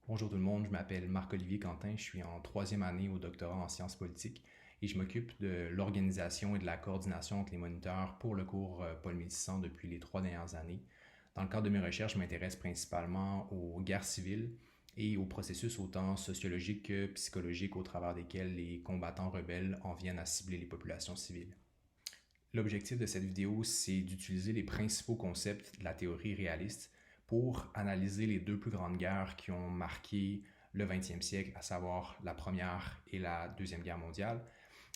Bonjour tout le monde, je m'appelle Marc-Olivier Quentin, je suis en troisième année au doctorat en sciences politiques et je m'occupe de l'organisation et de la coordination entre les moniteurs pour le cours Paul Métissan depuis les 3 dernières années. Dans le cadre de mes recherches, je m'intéresse principalement aux guerres civiles et aux processus autant sociologiques que psychologiques au travers desquels les combattants rebelles en viennent à cibler les populations civiles. L'objectif de cette vidéo, c'est d'utiliser les principaux concepts de la théorie réaliste pour analyser les deux plus grandes guerres qui ont marqué le 20e siècle, à savoir la Première et la Deuxième Guerre mondiale.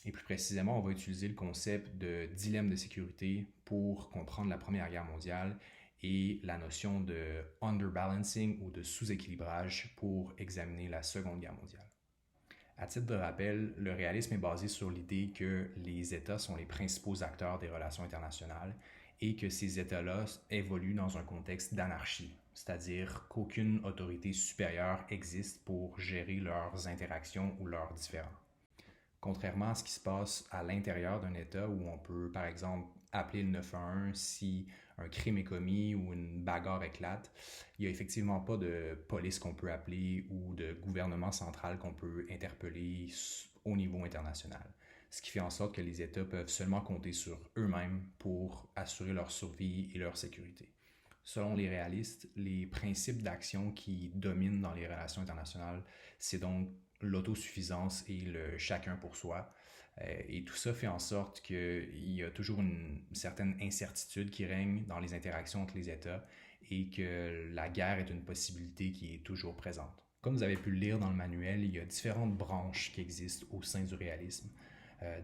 Et plus précisément, on va utiliser le concept de dilemme de sécurité pour comprendre la Première Guerre mondiale et la notion de underbalancing ou de sous-équilibrage pour examiner la Seconde Guerre mondiale. À titre de rappel, le réalisme est basé sur l'idée que les États sont les principaux acteurs des relations internationales et que ces États-là évoluent dans un contexte d'anarchie, c'est-à-dire qu'aucune autorité supérieure existe pour gérer leurs interactions ou leurs différends. Contrairement à ce qui se passe à l'intérieur d'un État où on peut, par exemple, appeler le 911 si un crime est commis ou une bagarre éclate, il n'y a effectivement pas de police qu'on peut appeler ou de gouvernement central qu'on peut interpeller au niveau international. Ce qui fait en sorte que les États peuvent seulement compter sur eux-mêmes pour assurer leur survie et leur sécurité. Selon les réalistes, les principes d'action qui dominent dans les relations internationales, c'est donc l'autosuffisance et le chacun pour soi. Et tout ça fait en sorte qu'il y a toujours une certaine incertitude qui règne dans les interactions entre les États et que la guerre est une possibilité qui est toujours présente. Comme vous avez pu le lire dans le manuel, il y a différentes branches qui existent au sein du réalisme.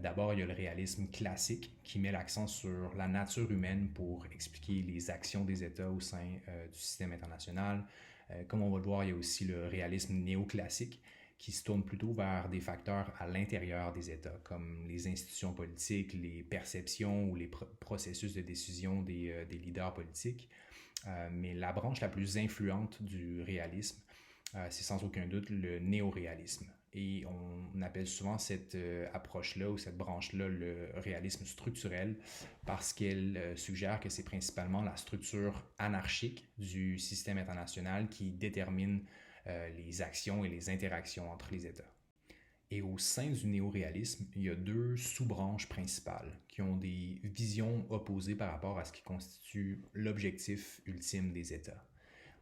D'abord, il y a le réalisme classique qui met l'accent sur la nature humaine pour expliquer les actions des États au sein du système international. Comme on va le voir, il y a aussi le réalisme néoclassique qui se tourne plutôt vers des facteurs à l'intérieur des États, comme les institutions politiques, les perceptions ou les processus de décision des leaders politiques. Mais la branche la plus influente du réalisme, c'est sans aucun doute le néoréalisme. Et on appelle souvent cette approche-là ou cette branche-là le réalisme structurel parce qu'elle suggère que c'est principalement la structure anarchique du système international qui détermine les actions et les interactions entre les États. Et au sein du néoréalisme, il y a deux sous-branches principales qui ont des visions opposées par rapport à ce qui constitue l'objectif ultime des États.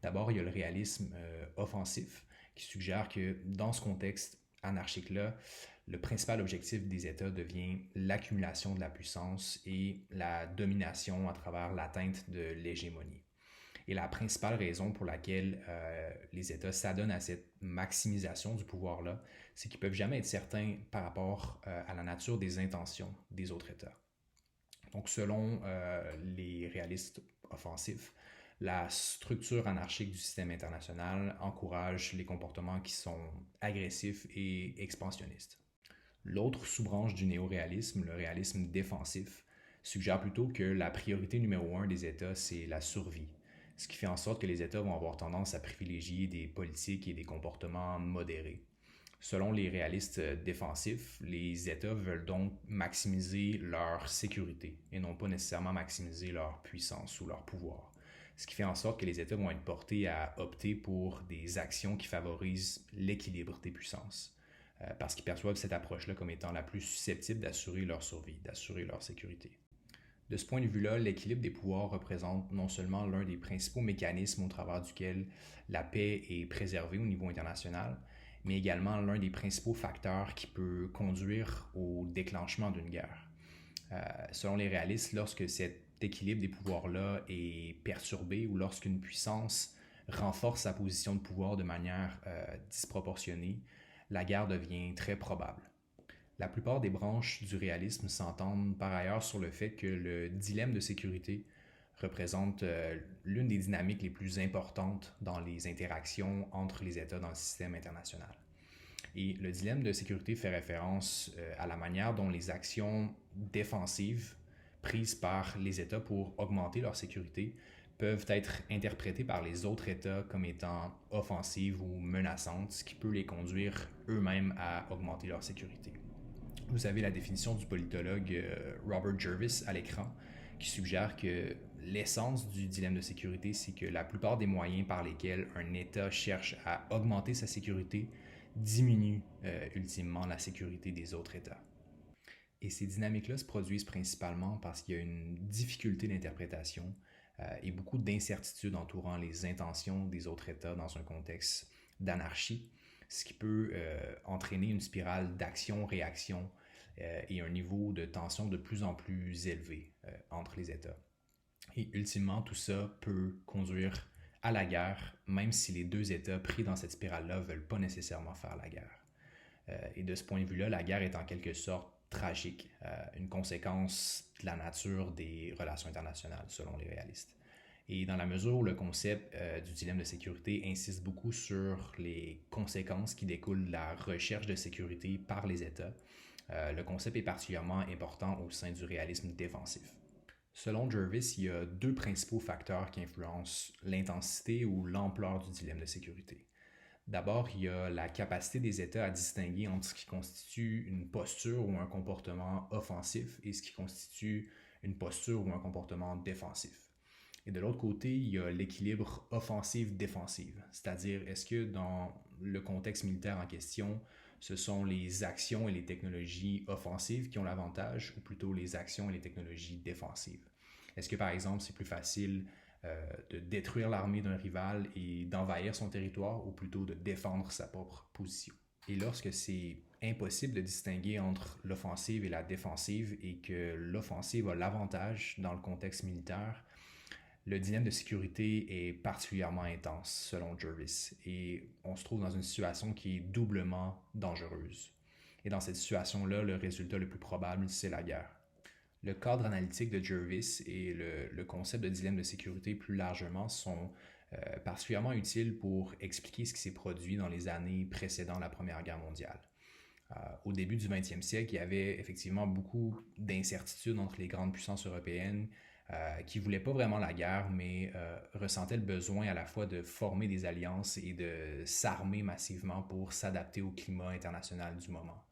D'abord, il y a le réalisme offensif qui suggère que dans ce contexte anarchique-là, le principal objectif des États devient l'accumulation de la puissance et la domination à travers l'atteinte de l'hégémonie. Et la principale raison pour laquelle les États s'adonnent à cette maximisation du pouvoir-là, c'est qu'ils ne peuvent jamais être certains par rapport à la nature des intentions des autres États. Donc, selon les réalistes offensifs, la structure anarchique du système international encourage les comportements qui sont agressifs et expansionnistes. L'autre sous-branche du néoréalisme, le réalisme défensif, suggère plutôt que la priorité numéro un des États, c'est la survie, ce qui fait en sorte que les États vont avoir tendance à privilégier des politiques et des comportements modérés. Selon les réalistes défensifs, les États veulent donc maximiser leur sécurité et non pas nécessairement maximiser leur puissance ou leur pouvoir. Ce qui fait en sorte que les États vont être portés à opter pour des actions qui favorisent l'équilibre des puissances, parce qu'ils perçoivent cette approche-là comme étant la plus susceptible d'assurer leur survie, d'assurer leur sécurité. De ce point de vue-là, l'équilibre des pouvoirs représente non seulement l'un des principaux mécanismes au travers duquel la paix est préservée au niveau international, mais également l'un des principaux facteurs qui peut conduire au déclenchement d'une guerre. Selon les réalistes, lorsque cet équilibre des pouvoirs-là est perturbé ou lorsqu'une puissance renforce sa position de pouvoir de manière disproportionnée, la guerre devient très probable. La plupart des branches du réalisme s'entendent par ailleurs sur le fait que le dilemme de sécurité représente l'une des dynamiques les plus importantes dans les interactions entre les États dans le système international. Et le dilemme de sécurité fait référence à la manière dont les actions défensives prises par les États pour augmenter leur sécurité peuvent être interprétées par les autres États comme étant offensives ou menaçantes, ce qui peut les conduire eux-mêmes à augmenter leur sécurité. Vous avez la définition du politologue Robert Jervis à l'écran qui suggère que l'essence du dilemme de sécurité, c'est que la plupart des moyens par lesquels un État cherche à augmenter sa sécurité diminuent ultimement la sécurité des autres États. Et ces dynamiques-là se produisent principalement parce qu'il y a une difficulté d'interprétation et beaucoup d'incertitudes entourant les intentions des autres États dans un contexte d'anarchie, ce qui peut entraîner une spirale d'action-réaction et un niveau de tension de plus en plus élevé entre les États. Et ultimement, tout ça peut conduire à la guerre, même si les deux États pris dans cette spirale-là ne veulent pas nécessairement faire la guerre. Et de ce point de vue-là, la guerre est en quelque sorte tragique, une conséquence de la nature des relations internationales, selon les réalistes. Et dans la mesure où le concept du dilemme de sécurité insiste beaucoup sur les conséquences qui découlent de la recherche de sécurité par les États, le concept est particulièrement important au sein du réalisme défensif. Selon Jervis, il y a deux principaux facteurs qui influencent l'intensité ou l'ampleur du dilemme de sécurité. D'abord, il y a la capacité des États à distinguer entre ce qui constitue une posture ou un comportement offensif et ce qui constitue une posture ou un comportement défensif. Et de l'autre côté, il y a l'équilibre offensive-défensive, c'est-à-dire est-ce que dans le contexte militaire en question, ce sont les actions et les technologies offensives qui ont l'avantage ou plutôt les actions et les technologies défensives? Est-ce que par exemple c'est plus facile de détruire l'armée d'un rival et d'envahir son territoire ou plutôt de défendre sa propre position? Et lorsque c'est impossible de distinguer entre l'offensive et la défensive et que l'offensive a l'avantage dans le contexte militaire, le dilemme de sécurité est particulièrement intense, selon Jervis, et on se trouve dans une situation qui est doublement dangereuse. Et dans cette situation-là, le résultat le plus probable, c'est la guerre. Le cadre analytique de Jervis et le concept de dilemme de sécurité plus largement sont particulièrement utiles pour expliquer ce qui s'est produit dans les années précédant la Première Guerre mondiale. Au début du 20e siècle, il y avait effectivement beaucoup d'incertitudes entre les grandes puissances européennes qui ne voulaient pas vraiment la guerre, mais ressentaient le besoin à la fois de former des alliances et de s'armer massivement pour s'adapter au climat international du moment.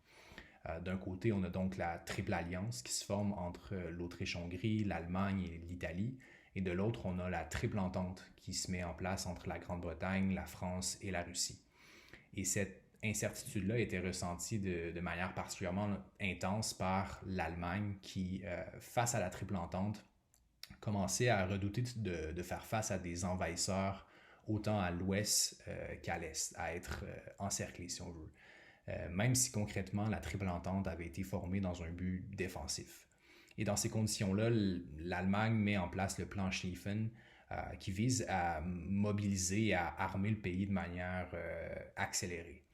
D'un côté, on a donc la triple alliance qui se forme entre l'Autriche-Hongrie, l'Allemagne et l'Italie, et de l'autre, on a la triple entente qui se met en place entre la Grande-Bretagne, la France et la Russie. Et cette incertitude-là était ressentie de manière particulièrement intense par l'Allemagne qui, face à la triple entente, commençait à redouter de faire face à des envahisseurs autant à l'ouest qu'à l'est, à être encerclés si on veut. Même si concrètement la triple entente avait été formée dans un but défensif. Et dans ces conditions-là, l'Allemagne met en place le plan Schlieffen qui vise à mobiliser et à armer le pays de manière accélérée.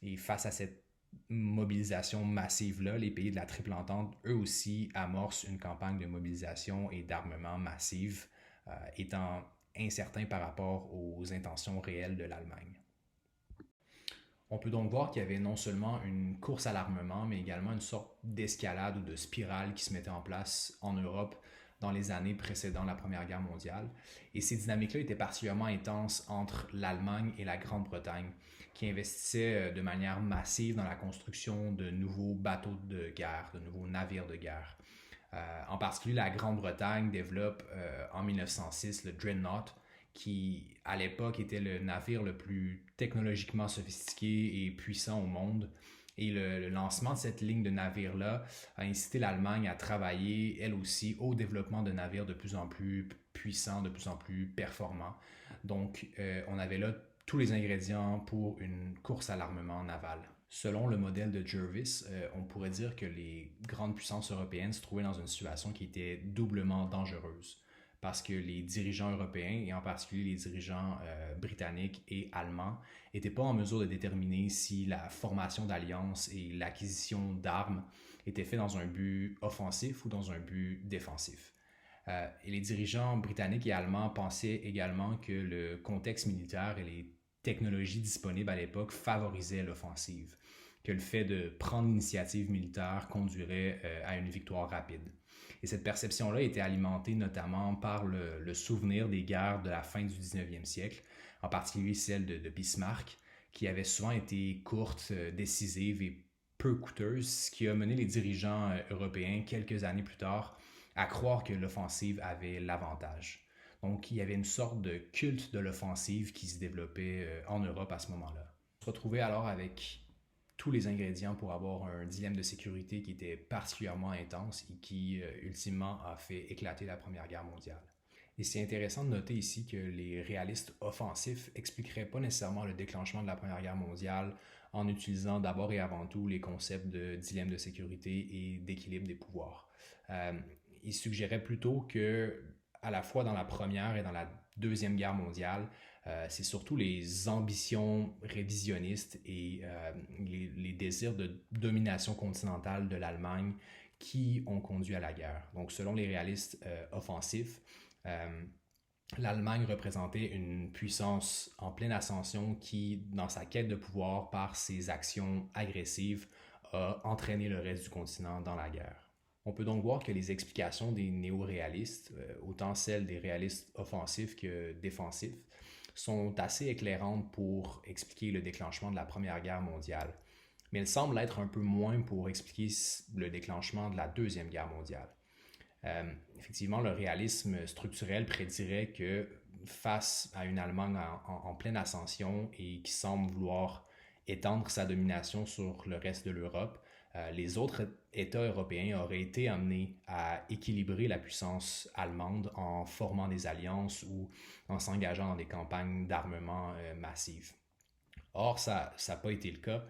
Et face à cette mobilisation massive-là, les pays de la triple entente, eux aussi, amorcent une campagne de mobilisation et d'armement massive, étant incertains par rapport aux intentions réelles de l'Allemagne. On peut donc voir qu'il y avait non seulement une course à l'armement, mais également une sorte d'escalade ou de spirale qui se mettait en place en Europe dans les années précédant la Première Guerre mondiale. Et ces dynamiques-là étaient particulièrement intenses entre l'Allemagne et la Grande-Bretagne, qui investissaient de manière massive dans la construction de nouveaux bateaux de guerre, de nouveaux navires de guerre. En particulier, la Grande-Bretagne développe en 1906 le Dreadnought, qui à l'époque était le navire le plus technologiquement sophistiqué et puissant au monde. Et le lancement de cette ligne de navires-là a incité l'Allemagne à travailler, elle aussi, au développement de navires de plus en plus puissants, de plus en plus performants. Donc, on avait là tous les ingrédients pour une course à l'armement naval. Selon le modèle de Jervis, on pourrait dire que les grandes puissances européennes se trouvaient dans une situation qui était doublement dangereuse, parce que les dirigeants européens, et en particulier les dirigeants britanniques et allemands, n'étaient pas en mesure de déterminer si la formation d'alliances et l'acquisition d'armes étaient faits dans un but offensif ou dans un but défensif. Et les dirigeants britanniques et allemands pensaient également que le contexte militaire et les technologies disponibles à l'époque favorisaient l'offensive, que le fait de prendre l'initiative militaire conduirait à une victoire rapide. Et cette perception-là était alimentée notamment par le souvenir des guerres de la fin du 19e siècle, en particulier celle de Bismarck, qui avait souvent été courte, décisive et peu coûteuse, ce qui a mené les dirigeants européens quelques années plus tard à croire que l'offensive avait l'avantage. Donc, il y avait une sorte de culte de l'offensive qui se développait en Europe à ce moment-là. On se retrouvait alors avec tous les ingrédients pour avoir un dilemme de sécurité qui était particulièrement intense et qui, ultimement, a fait éclater la Première Guerre mondiale. Et c'est intéressant de noter ici que les réalistes offensifs expliqueraient pas nécessairement le déclenchement de la Première Guerre mondiale en utilisant d'abord et avant tout les concepts de dilemme de sécurité et d'équilibre des pouvoirs. Euh, ils suggéraient plutôt que, à la fois dans la Première et dans la Deuxième Guerre mondiale, c'est surtout les ambitions révisionnistes et les désirs de domination continentale de l'Allemagne qui ont conduit à la guerre. Donc, selon les réalistes offensifs, euh, l'Allemagne représentait une puissance en pleine ascension qui, dans sa quête de pouvoir par ses actions agressives, a entraîné le reste du continent dans la guerre. On peut donc voir que les explications des néo-réalistes, autant celles des réalistes offensifs que défensifs, sont assez éclairantes pour expliquer le déclenchement de la Première Guerre mondiale. Mais elles semblent l'être un peu moins pour expliquer le déclenchement de la Deuxième Guerre mondiale. Effectivement, le réalisme structurel prédirait que face à une Allemagne en pleine ascension et qui semble vouloir étendre sa domination sur le reste de l'Europe, les autres États européens auraient été amenés à équilibrer la puissance allemande en formant des alliances ou en s'engageant dans des campagnes d'armement massives. Or, ça n'a pas été le cas.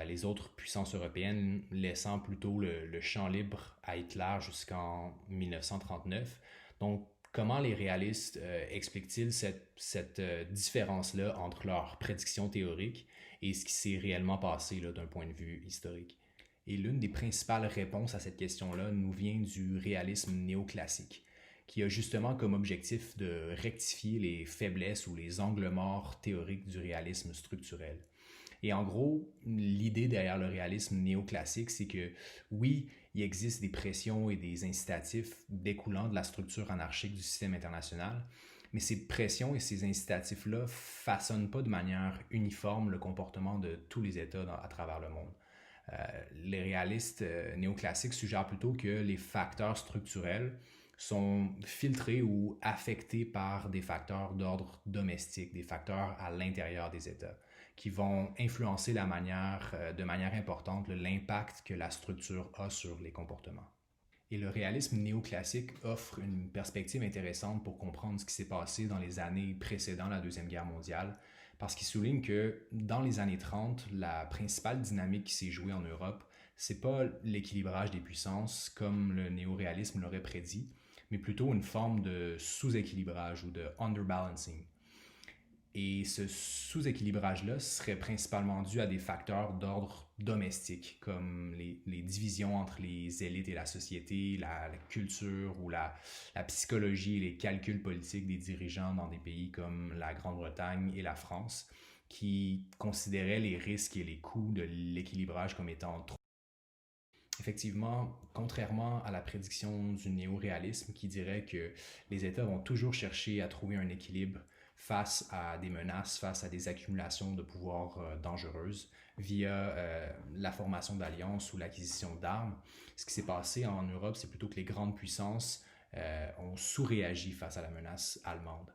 Les autres puissances européennes laissant plutôt le champ libre à Hitler jusqu'en 1939. Donc, comment les réalistes expliquent-ils cette différence-là entre leurs prédictions théoriques et ce qui s'est réellement passé d'un point de vue historique? Et l'une des principales réponses à cette question-là nous vient du réalisme néoclassique, qui a justement comme objectif de rectifier les faiblesses ou les angles morts théoriques du réalisme structurel. Et en gros, l'idée derrière le réalisme néoclassique, c'est que oui, il existe des pressions et des incitatifs découlant de la structure anarchique du système international, mais ces pressions et ces incitatifs-là façonnent pas de manière uniforme le comportement de tous les États à travers le monde. Les réalistes néoclassiques suggèrent plutôt que les facteurs structurels sont filtrés ou affectés par des facteurs d'ordre domestique, des facteurs à l'intérieur des États, qui vont influencer de manière importante l'impact que la structure a sur les comportements. Et le réalisme néoclassique offre une perspective intéressante pour comprendre ce qui s'est passé dans les années précédant la Deuxième Guerre mondiale, parce qu'il souligne que dans les années 30, la principale dynamique qui s'est jouée en Europe, c'est pas l'équilibrage des puissances comme le néoréalisme l'aurait prédit, mais plutôt une forme de sous-équilibrage ou de underbalancing. Et ce sous-équilibrage-là serait principalement dû à des facteurs d'ordre domestique, comme les divisions entre les élites et la société, la culture ou la psychologie et les calculs politiques des dirigeants dans des pays comme la Grande-Bretagne et la France, qui considéraient les risques et les coûts de l'équilibrage comme étant trop. Effectivement, contrairement à la prédiction du néo-réalisme qui dirait que les États vont toujours chercher à trouver un équilibre face à des menaces, face à des accumulations de pouvoirs dangereuses via la formation d'alliances ou l'acquisition d'armes. Ce qui s'est passé en Europe, c'est plutôt que les grandes puissances ont sous-réagi face à la menace allemande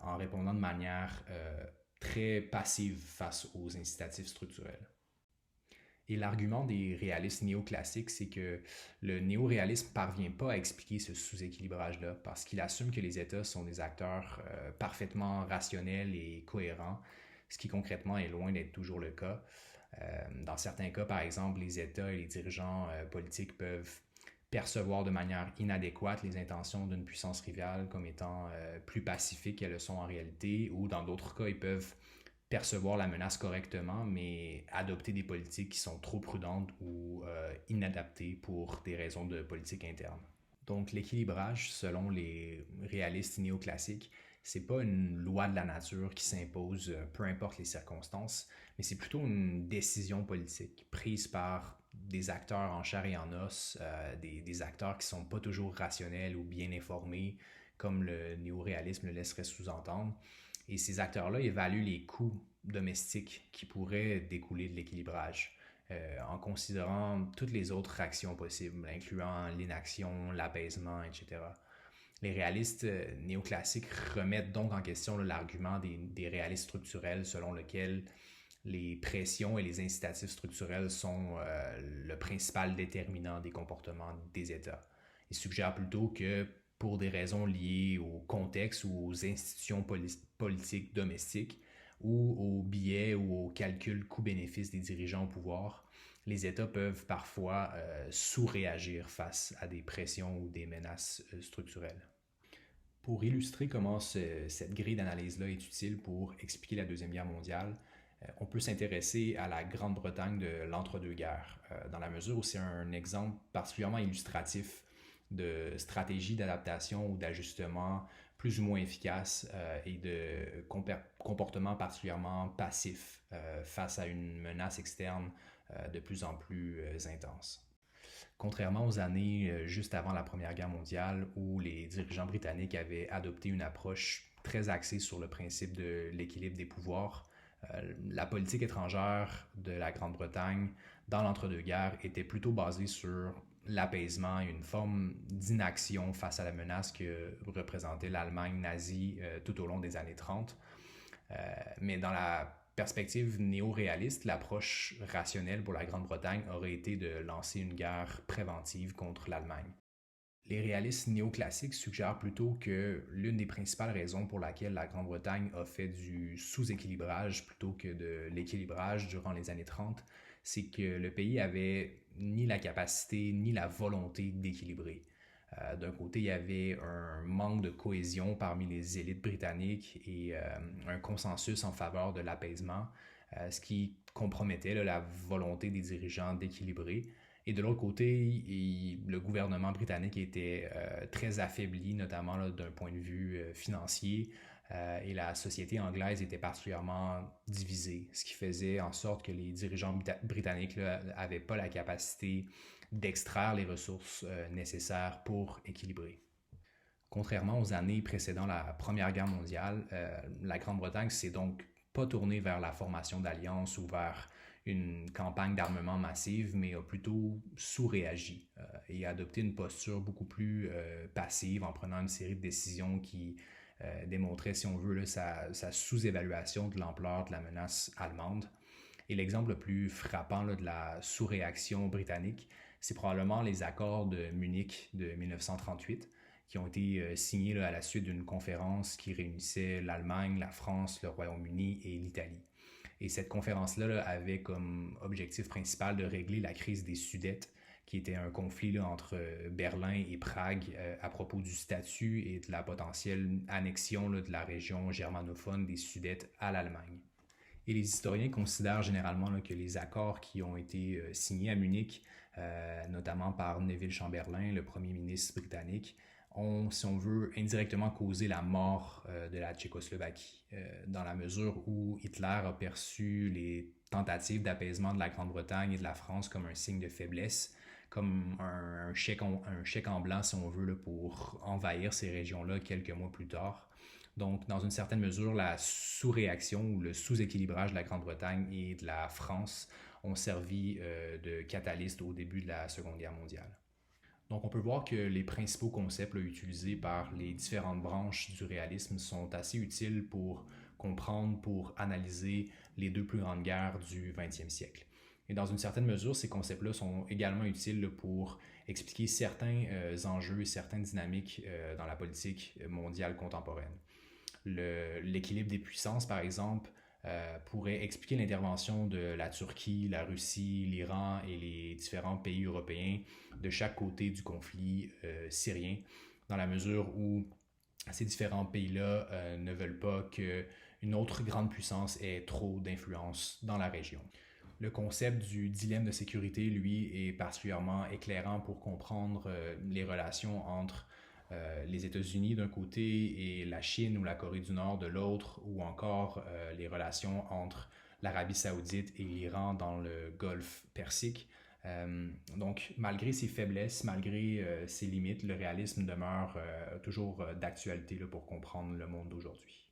en répondant de manière très passive face aux incitatifs structurels. Et l'argument des réalistes néoclassiques, c'est que le néoréalisme ne parvient pas à expliquer ce sous-équilibrage-là parce qu'il assume que les États sont des acteurs parfaitement rationnels et cohérents, ce qui concrètement est loin d'être toujours le cas. Dans certains cas, par exemple, les États et les dirigeants politiques peuvent percevoir de manière inadéquate les intentions d'une puissance rivale comme étant plus pacifiques qu'elles le sont en réalité, ou dans d'autres cas, ils peuvent percevoir la menace correctement, mais adopter des politiques qui sont trop prudentes ou inadaptées pour des raisons de politique interne. Donc l'équilibrage, selon les réalistes néoclassiques, c'est pas une loi de la nature qui s'impose peu importe les circonstances, mais c'est plutôt une décision politique prise par des acteurs en chair et en os, des acteurs qui sont pas toujours rationnels ou bien informés, comme le néoréalisme le laisserait sous-entendre. Et ces acteurs-là évaluent les coûts domestiques qui pourraient découler de l'équilibrage. en considérant toutes les autres actions possibles, incluant l'inaction, l'apaisement, etc. Les réalistes néoclassiques remettent donc en question l'argument des réalistes structurels selon lequel les pressions et les incitatifs structurels sont le principal déterminant des comportements des États. Ils suggèrent plutôt que pour des raisons liées au contexte ou aux institutions politiques domestiques ou aux biais ou aux calculs coût-bénéfice des dirigeants au pouvoir, les États peuvent parfois sous-réagir face à des pressions ou des menaces structurelles. Pour illustrer comment cette grille d'analyse-là est utile pour expliquer la Deuxième Guerre mondiale, on peut s'intéresser à la Grande-Bretagne de l'entre-deux-guerres, dans la mesure où c'est un exemple particulièrement illustratif de stratégie d'adaptation ou d'ajustement plus ou moins efficace et de comportement particulièrement passif face à une menace externe de plus en plus intense. Contrairement aux années juste avant la Première Guerre mondiale, où les dirigeants britanniques avaient adopté une approche très axée sur le principe de l'équilibre des pouvoirs, la politique étrangère de la Grande-Bretagne dans l'entre-deux-guerres était plutôt basée sur l'apaisement et une forme d'inaction face à la menace que représentait l'Allemagne nazie tout au long des années 30. Mais dans la perspective néo-réaliste, l'approche rationnelle pour la Grande-Bretagne aurait été de lancer une guerre préventive contre l'Allemagne. Les réalistes néoclassiques suggèrent plutôt que l'une des principales raisons pour laquelle la Grande-Bretagne a fait du sous-équilibrage plutôt que de l'équilibrage durant les années 30, c'est que le pays avait ni la capacité ni la volonté d'équilibrer. D'un côté, il y avait un manque de cohésion parmi les élites britanniques et un consensus en faveur de l'apaisement, ce qui compromettait la volonté des dirigeants d'équilibrer. Et de l'autre côté, le gouvernement britannique était très affaibli, notamment d'un point de vue financier, et la société anglaise était particulièrement divisée, ce qui faisait en sorte que les dirigeants britanniques n'avaient pas la capacité d'extraire les ressources nécessaires pour équilibrer. Contrairement aux années précédant la Première Guerre mondiale, la Grande-Bretagne s'est donc pas tournée vers la formation d'alliances ou vers une campagne d'armement massive, mais a plutôt sous-réagi et a adopté une posture beaucoup plus passive en prenant une série de décisions qui démontraient, si on veut, sa sous-évaluation de l'ampleur de la menace allemande. Et l'exemple le plus frappant de la sous-réaction britannique, c'est probablement les accords de Munich de 1938 qui ont été signés à la suite d'une conférence qui réunissait l'Allemagne, la France, le Royaume-Uni et l'Italie. Et cette conférence-là avait comme objectif principal de régler la crise des Sudètes, qui était un conflit entre Berlin et Prague à propos du statut et de la potentielle annexion de la région germanophone des Sudètes à l'Allemagne. Et les historiens considèrent généralement que les accords qui ont été signés à Munich, notamment par Neville Chamberlain, le premier ministre britannique, ont, si on veut, indirectement causé la mort de la Tchécoslovaquie, dans la mesure où Hitler a perçu les tentatives d'apaisement de la Grande-Bretagne et de la France comme un signe de faiblesse, comme un chèque en blanc, si on veut, pour envahir ces régions-là quelques mois plus tard. Donc, dans une certaine mesure, la sous-réaction ou le sous-équilibrage de la Grande-Bretagne et de la France ont servi de catalyste au début de la Seconde Guerre mondiale. Donc, on peut voir que les principaux concepts utilisés par les différentes branches du réalisme sont assez utiles pour comprendre, pour analyser les deux plus grandes guerres du 20e siècle. Et dans une certaine mesure, ces concepts-là sont également utiles pour expliquer certains enjeux et certaines dynamiques dans la politique mondiale contemporaine. L'équilibre des puissances, par exemple, pourrait expliquer l'intervention de la Turquie, la Russie, l'Iran et les différents pays européens de chaque côté du conflit syrien, dans la mesure où ces différents pays-là ne veulent pas qu'une autre grande puissance ait trop d'influence dans la région. Le concept du dilemme de sécurité, lui, est particulièrement éclairant pour comprendre les relations entre les États-Unis d'un côté et la Chine ou la Corée du Nord de l'autre, ou encore les relations entre l'Arabie saoudite et l'Iran dans le Golfe Persique. Donc, malgré ses faiblesses, malgré ses limites, le réalisme demeure toujours d'actualité pour comprendre le monde d'aujourd'hui.